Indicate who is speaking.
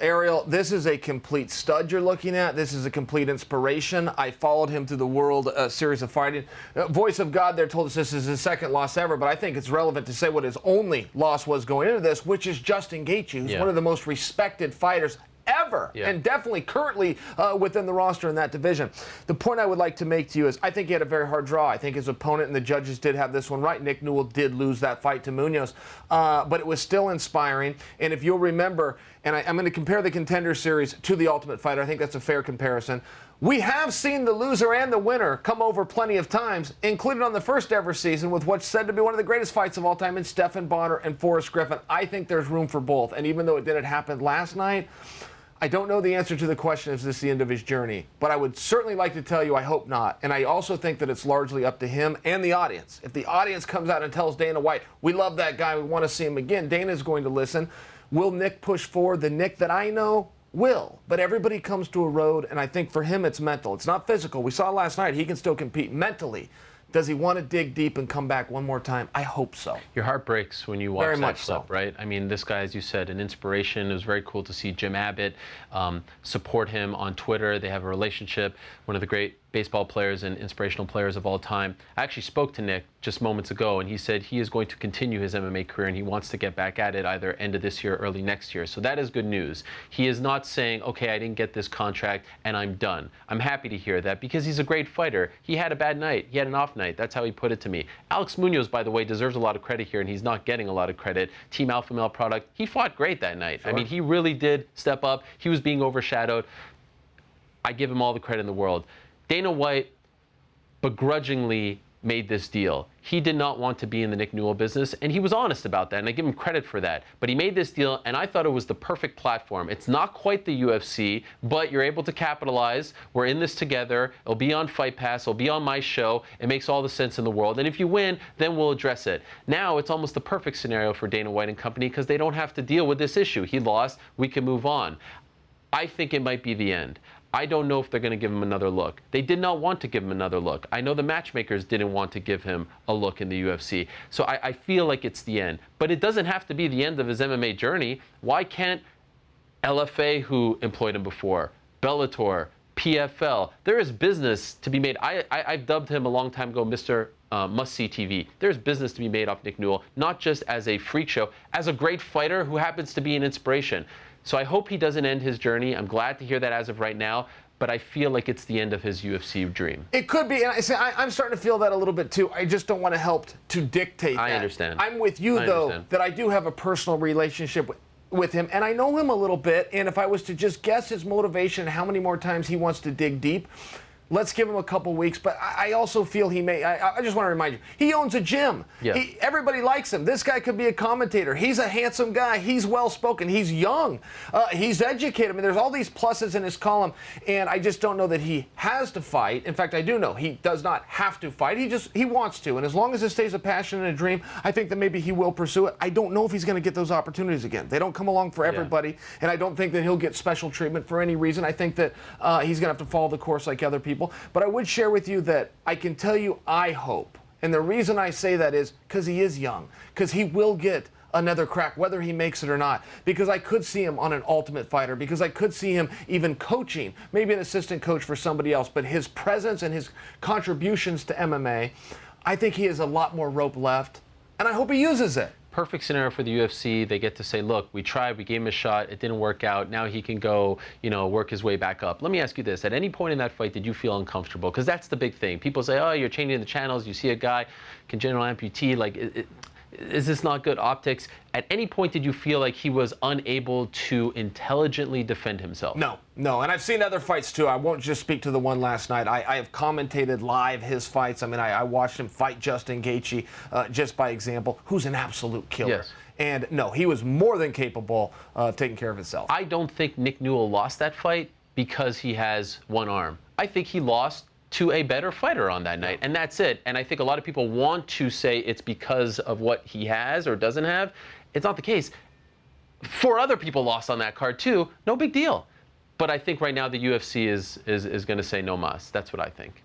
Speaker 1: Ariel, this is a complete stud you're looking at. This is a complete inspiration. I followed him through the world series of fighting. Voice of God there told us this is his second loss ever, but I think it's relevant to say what his only loss was going into this, which is Justin Gaethje, who's one of the most respected fighters ever, and definitely currently within the roster in that division. The point I would like to make to you is I think he had a very hard draw. I think his opponent and the judges did have this one right. Nick Newell did lose that fight to Munoz, but it was still inspiring. And if you'll remember, and I'm going to compare the Contender series to the Ultimate Fighter, I think that's a fair comparison. We have seen the loser and the winner come over plenty of times, including on the first ever season with what's said to be one of the greatest fights of all time in Stephan Bonner and Forrest Griffin. I think there's room for both. And even though it didn't happen last night, I don't know the answer to the question, is this the end of his journey? But I would certainly like to tell you I hope not. And I also think that it's largely up to him and the audience. If the audience comes out and tells Dana White, we love that guy, we want to see him again, Dana's going to listen. Will Nick push forward? The Nick that I know will. But everybody comes to a road, and I think for him it's mental. It's not physical. We saw last night he can still compete mentally. Does he want to dig deep and come back one more time? I hope so.
Speaker 2: Your heart breaks when you watch
Speaker 1: Very
Speaker 2: that
Speaker 1: much
Speaker 2: clip,
Speaker 1: so.
Speaker 2: right? I mean, this guy, as you said, an inspiration. It was very cool to see Jim Abbott support him on Twitter. They have a relationship, one of the great baseball players and inspirational players of all time. I actually spoke to Nick just moments ago, and he said he is going to continue his MMA career, and he wants to get back at it either end of this year or early next year. So that is good news. He is not saying, okay, I didn't get this contract and I'm done. I'm happy to hear that because he's a great fighter. He had a bad night. He had an off night. That's how he put it to me. Alex Munoz, by the way, deserves a lot of credit here, and he's not getting a lot of credit. Team Alpha Male product. He fought great that night. Sure. I mean, he really did step up. He was being overshadowed. I give him all the credit in the world. Dana White begrudgingly made this deal. He did not want to be in the Nick Newell business, and he was honest about that, and I give him credit for that. But he made this deal, and I thought it was the perfect platform. It's not quite the UFC, but you're able to capitalize. We're in this together. It'll be on Fight Pass. It'll be on my show. It makes all the sense in the world. And if you win, then we'll address it. Now it's almost the perfect scenario for Dana White and company because they don't have to deal with this issue. He lost. We can move on. I think it might be the end. I don't know if they're going to give him another look. They did not want to give him another look. I know the matchmakers didn't want to give him a look in the UFC. So I feel like it's the end. But it doesn't have to be the end of his MMA journey. Why can't LFA, who employed him before, Bellator, PFL, there is business to be made. I've dubbed him a long time ago Mr. Must-See TV. There's business to be made off Nick Newell, not just as a freak show, as a great fighter who happens to be an inspiration. So I hope he doesn't end his journey. I'm glad to hear that as of right now, but I feel like it's the end of his UFC dream.
Speaker 1: It could be, and I'm starting to feel that a little bit too. I just don't want to help to dictate that.
Speaker 2: I understand.
Speaker 1: I'm with you, though, that I do have a personal relationship with him, and I know him a little bit, and if I was to just guess his motivation, how many more times he wants to dig deep, let's give him a couple weeks, but I also feel he may. I just want to remind you, he owns a gym.
Speaker 2: Yeah.
Speaker 1: Everybody likes him. This guy could be a commentator. He's a handsome guy. He's well-spoken. He's young. He's educated. I mean, there's all these pluses in his column, and I just don't know that he has to fight. In fact, I do know he does not have to fight. He wants to, and as long as it stays a passion and a dream, I think that maybe he will pursue it. I don't know if he's going to get those opportunities again. They don't come along for everybody, and I don't think that he'll get special treatment for any reason. I think that he's going to have to follow the course like other people. But I would share with you that I can tell you I hope, and the reason I say that is because he is young, because he will get another crack, whether he makes it or not, because I could see him on an Ultimate Fighter, because I could see him even coaching, maybe an assistant coach for somebody else, but his presence and his contributions to MMA, I think he has a lot more rope left, and I hope he uses it.
Speaker 2: Perfect scenario for the UFC. They get to say, look, we tried, we gave him a shot, it didn't work out. Now he can go, work his way back up. Let me ask you this. At any point in that fight, did you feel uncomfortable? Because that's the big thing. People say, oh, you're changing the channels. You see a guy, congenital amputee, like, is this not good optics? At any point, did you feel like he was unable to intelligently defend himself?
Speaker 1: No. And I've seen other fights, too. I won't just speak to the one last night. I have commentated live his fights. I mean, I watched him fight Justin Gaethje, just by example, who's an absolute killer.
Speaker 2: Yes.
Speaker 1: And, no, he was more than capable of taking care of himself.
Speaker 2: I don't think Nick Newell lost that fight because he has one arm. I think he lost to a better fighter on that night, and that's it. And I think a lot of people want to say it's because of what he has or doesn't have. It's not the case. 4 other people lost on that card too. No big deal. But I think right now the UFC is going to say no mas. That's what I think.